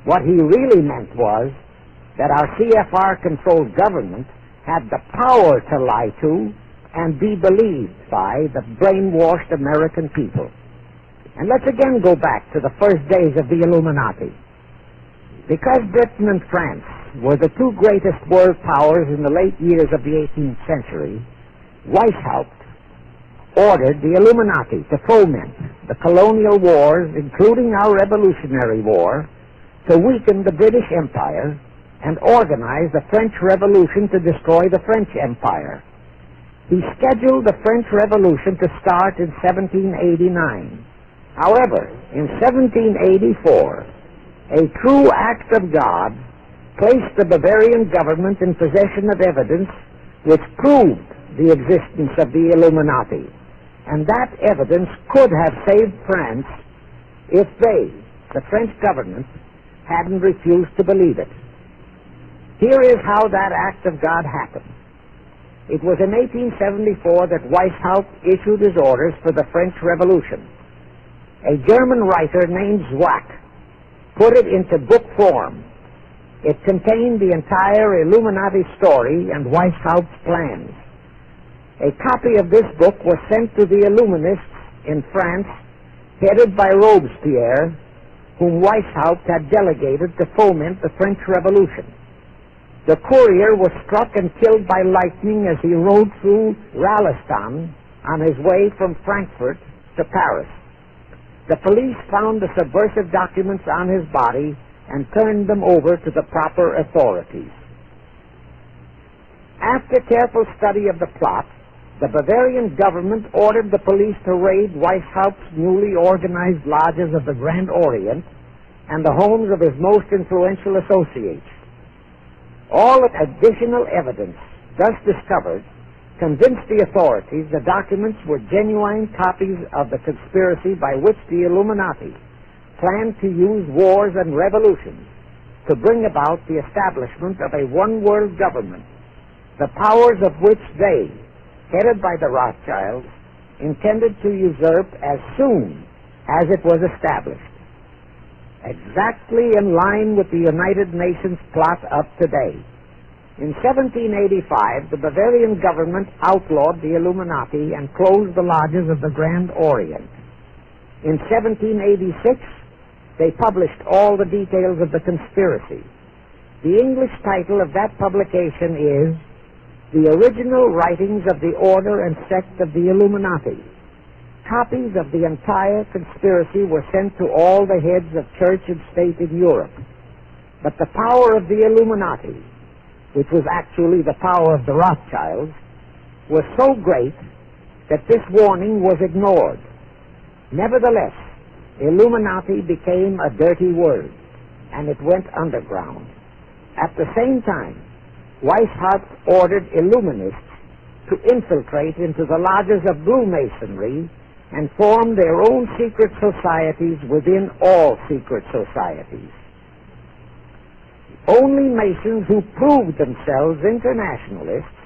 What he really meant was that our CFR-controlled government had the power to lie to and be believed by the brainwashed American people. And let's again go back to the first days of the Illuminati. Because Britain and France were the two greatest world powers in the late years of the 18th century, Weishaupt ordered the Illuminati to foment the colonial wars, including our Revolutionary War, to weaken the British Empire and organize the French Revolution to destroy the French Empire. He scheduled the French Revolution to start in 1789. However, in 1784, a true act of God placed the Bavarian government in possession of evidence which proved the existence of the Illuminati. And that evidence could have saved France if they, the French government, hadn't refused to believe it. Here is how that act of God happened. It was in 1874 that Weishaupt issued his orders for the French Revolution. A German writer named Zwack put it into book form. It contained the entire Illuminati story and Weishaupt's plans. A copy of this book was sent to the Illuminists in France, headed by Robespierre, whom Weishaupt had delegated to foment the French Revolution. The courier was struck and killed by lightning as he rode through Ralestan on his way from Frankfurt to Paris. The police found the subversive documents on his body and turned them over to the proper authorities. After careful study of the plot, the Bavarian government ordered the police to raid Weishaupt's newly organized lodges of the Grand Orient and the homes of his most influential associates. All additional evidence thus discovered convinced the authorities the documents were genuine copies of the conspiracy by which the Illuminati planned to use wars and revolutions to bring about the establishment of a one-world government, the powers of which they, headed by the Rothschilds, intended to usurp as soon as it was established. Exactly in line with the United Nations plot of today. In 1785, the Bavarian government outlawed the Illuminati and closed the lodges of the Grand Orient. In 1786, they published all the details of the conspiracy. The English title of that publication is The Original Writings of the Order and Sect of the Illuminati. Copies of the entire conspiracy were sent to all the heads of church and state in Europe. But the power of the Illuminati, which was actually the power of the Rothschilds, was so great that this warning was ignored. Nevertheless, Illuminati became a dirty word, and it went underground. At the same time, Weishaupt ordered Illuminists to infiltrate into the lodges of Blue Masonry and form their own secret societies within all secret societies. Only Masons who proved themselves internationalists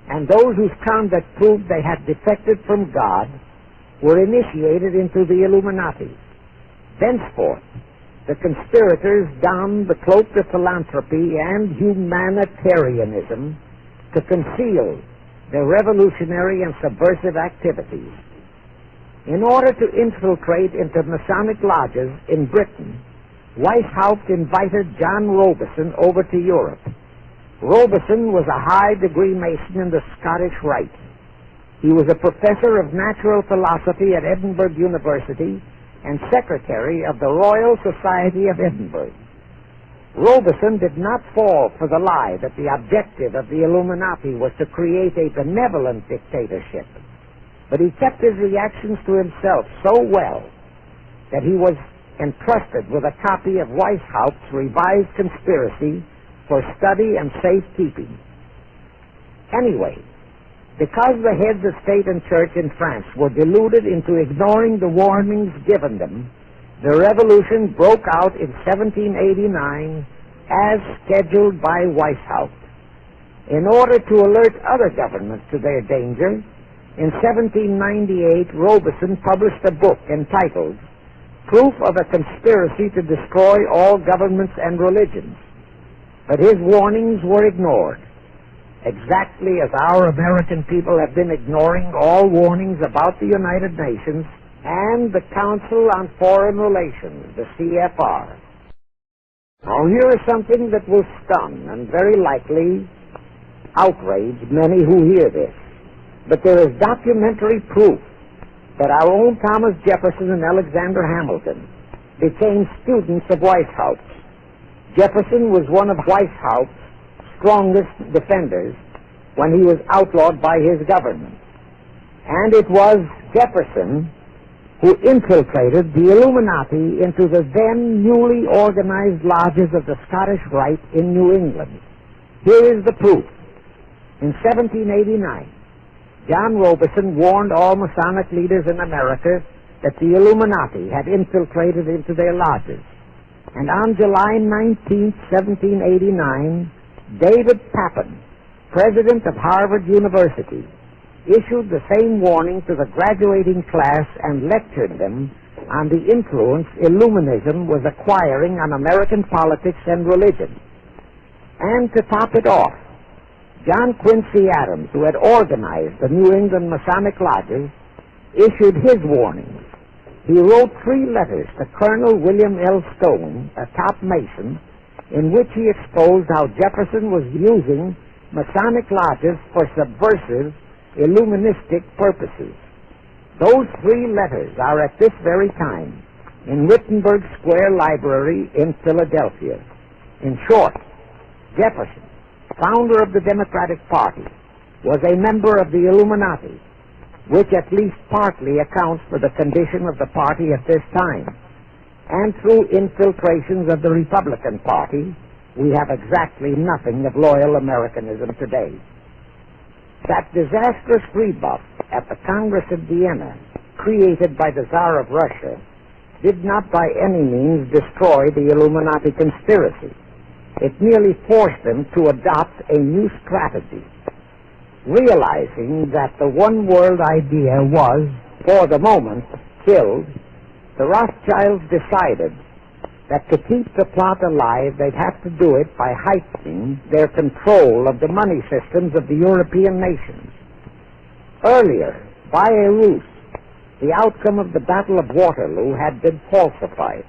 and those whose conduct proved they had defected from God were initiated into the Illuminati. Thenceforth, the conspirators donned the cloak of philanthropy and humanitarianism to conceal their revolutionary and subversive activities. In order to infiltrate into Masonic lodges in Britain, Weishaupt invited John Robison over to Europe. Robison was a high-degree Mason in the Scottish Rite. He was a professor of natural philosophy at Edinburgh University and secretary of the Royal Society of Edinburgh. Robison did not fall for the lie that the objective of the Illuminati was to create a benevolent dictatorship, but he kept his reactions to himself so well that he was entrusted with a copy of Weishaupt's revised conspiracy for study and safekeeping. Anyway, because the heads of state and church in France were deluded into ignoring the warnings given them, the revolution broke out in 1789 as scheduled by Weishaupt. In order to alert other governments to their danger, in 1798 Robison published a book entitled proof of a conspiracy to destroy all governments and religions. But his warnings were ignored, exactly as our American people have been ignoring all warnings about the United Nations and the Council on Foreign Relations, the CFR. Now, here is something that will stun and very likely outrage many who hear this. But there is documentary proof that our own Thomas Jefferson and Alexander Hamilton became students of Weishaupt's. Jefferson was one of Weishaupt's strongest defenders when he was outlawed by his government. And it was Jefferson who infiltrated the Illuminati into the then newly organized lodges of the Scottish Rite in New England. Here is the proof. In 1789, John Robeson warned all Masonic leaders in America that the Illuminati had infiltrated into their lodges. And on July 19, 1789, David Papin, president of Harvard University, issued the same warning to the graduating class and lectured them on the influence Illuminism was acquiring on American politics and religion. And to top it off, John Quincy Adams, who had organized the New England Masonic lodges, issued his warnings. He wrote 3 letters to Colonel William L. Stone, a top Mason, in which he exposed how Jefferson was using Masonic lodges for subversive, Illuministic purposes. Those 3 letters are at this very time in Wittenberg Square Library in Philadelphia. In short, Jefferson, founder of the Democratic Party, was a member of the Illuminati, which at least partly accounts for the condition of the party at this time. And through infiltrations of the Republican Party, we have exactly nothing of loyal Americanism today. That disastrous rebuff at the Congress of Vienna, created by the Tsar of Russia, did not by any means destroy the Illuminati conspiracy. It merely forced them to adopt a new strategy. Realizing that the one world idea was, for the moment, killed, the Rothschilds decided that to keep the plot alive, they'd have to do it by heightening their control of the money systems of the European nations. Earlier, by a ruse, the outcome of the Battle of Waterloo had been falsified.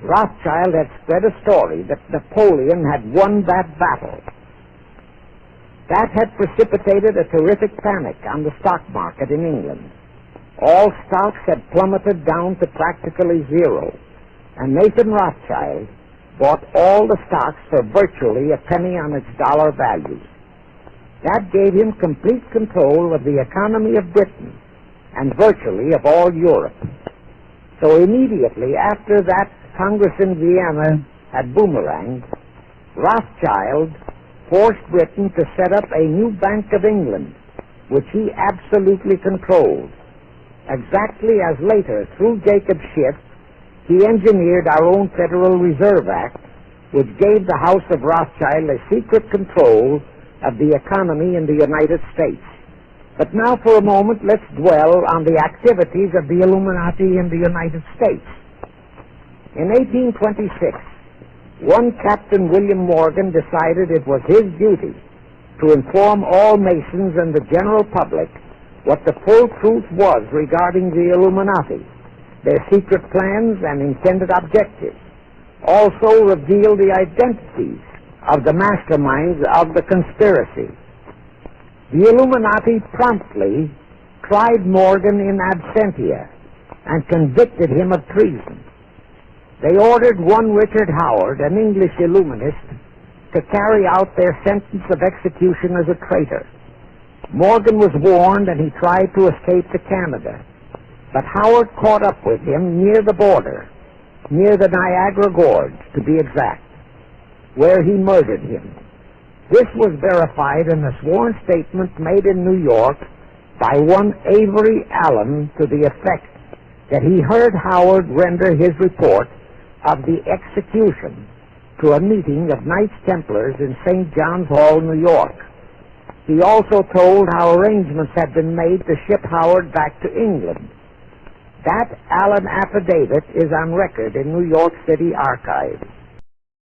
Rothschild had spread a story that Napoleon had won that battle. That had precipitated a terrific panic on the stock market in England. All stocks had plummeted down to practically zero, and Nathan Rothschild bought all the stocks for virtually a penny on its dollar value. That gave him complete control of the economy of Britain and virtually of all Europe. So immediately after that Congress in Vienna had boomeranged, Rothschild forced Britain to set up a new Bank of England, which he absolutely controlled. Exactly as later, through Jacob Schiff, he engineered our own Federal Reserve Act, which gave the House of Rothschild a secret control of the economy in the United States. But now for a moment, let's dwell on the activities of the Illuminati in the United States. In 1826, one Captain William Morgan decided it was his duty to inform all Masons and the general public what the full truth was regarding the Illuminati, their secret plans and intended objectives. Also reveal the identities of the masterminds of the conspiracy. The Illuminati promptly tried Morgan in absentia and convicted him of treason. They ordered one Richard Howard, an English Illuminist, to carry out their sentence of execution as a traitor. Morgan was warned and he tried to escape to Canada, but Howard caught up with him near the border, near the Niagara Gorge, to be exact, where he murdered him. This was verified in a sworn statement made in New York by one Avery Allen to the effect that he heard Howard render his report of the execution to a meeting of Knights Templars in St. John's Hall, New York. He also told how arrangements had been made to ship Howard back to England. That Allen affidavit is on record in New York City archives.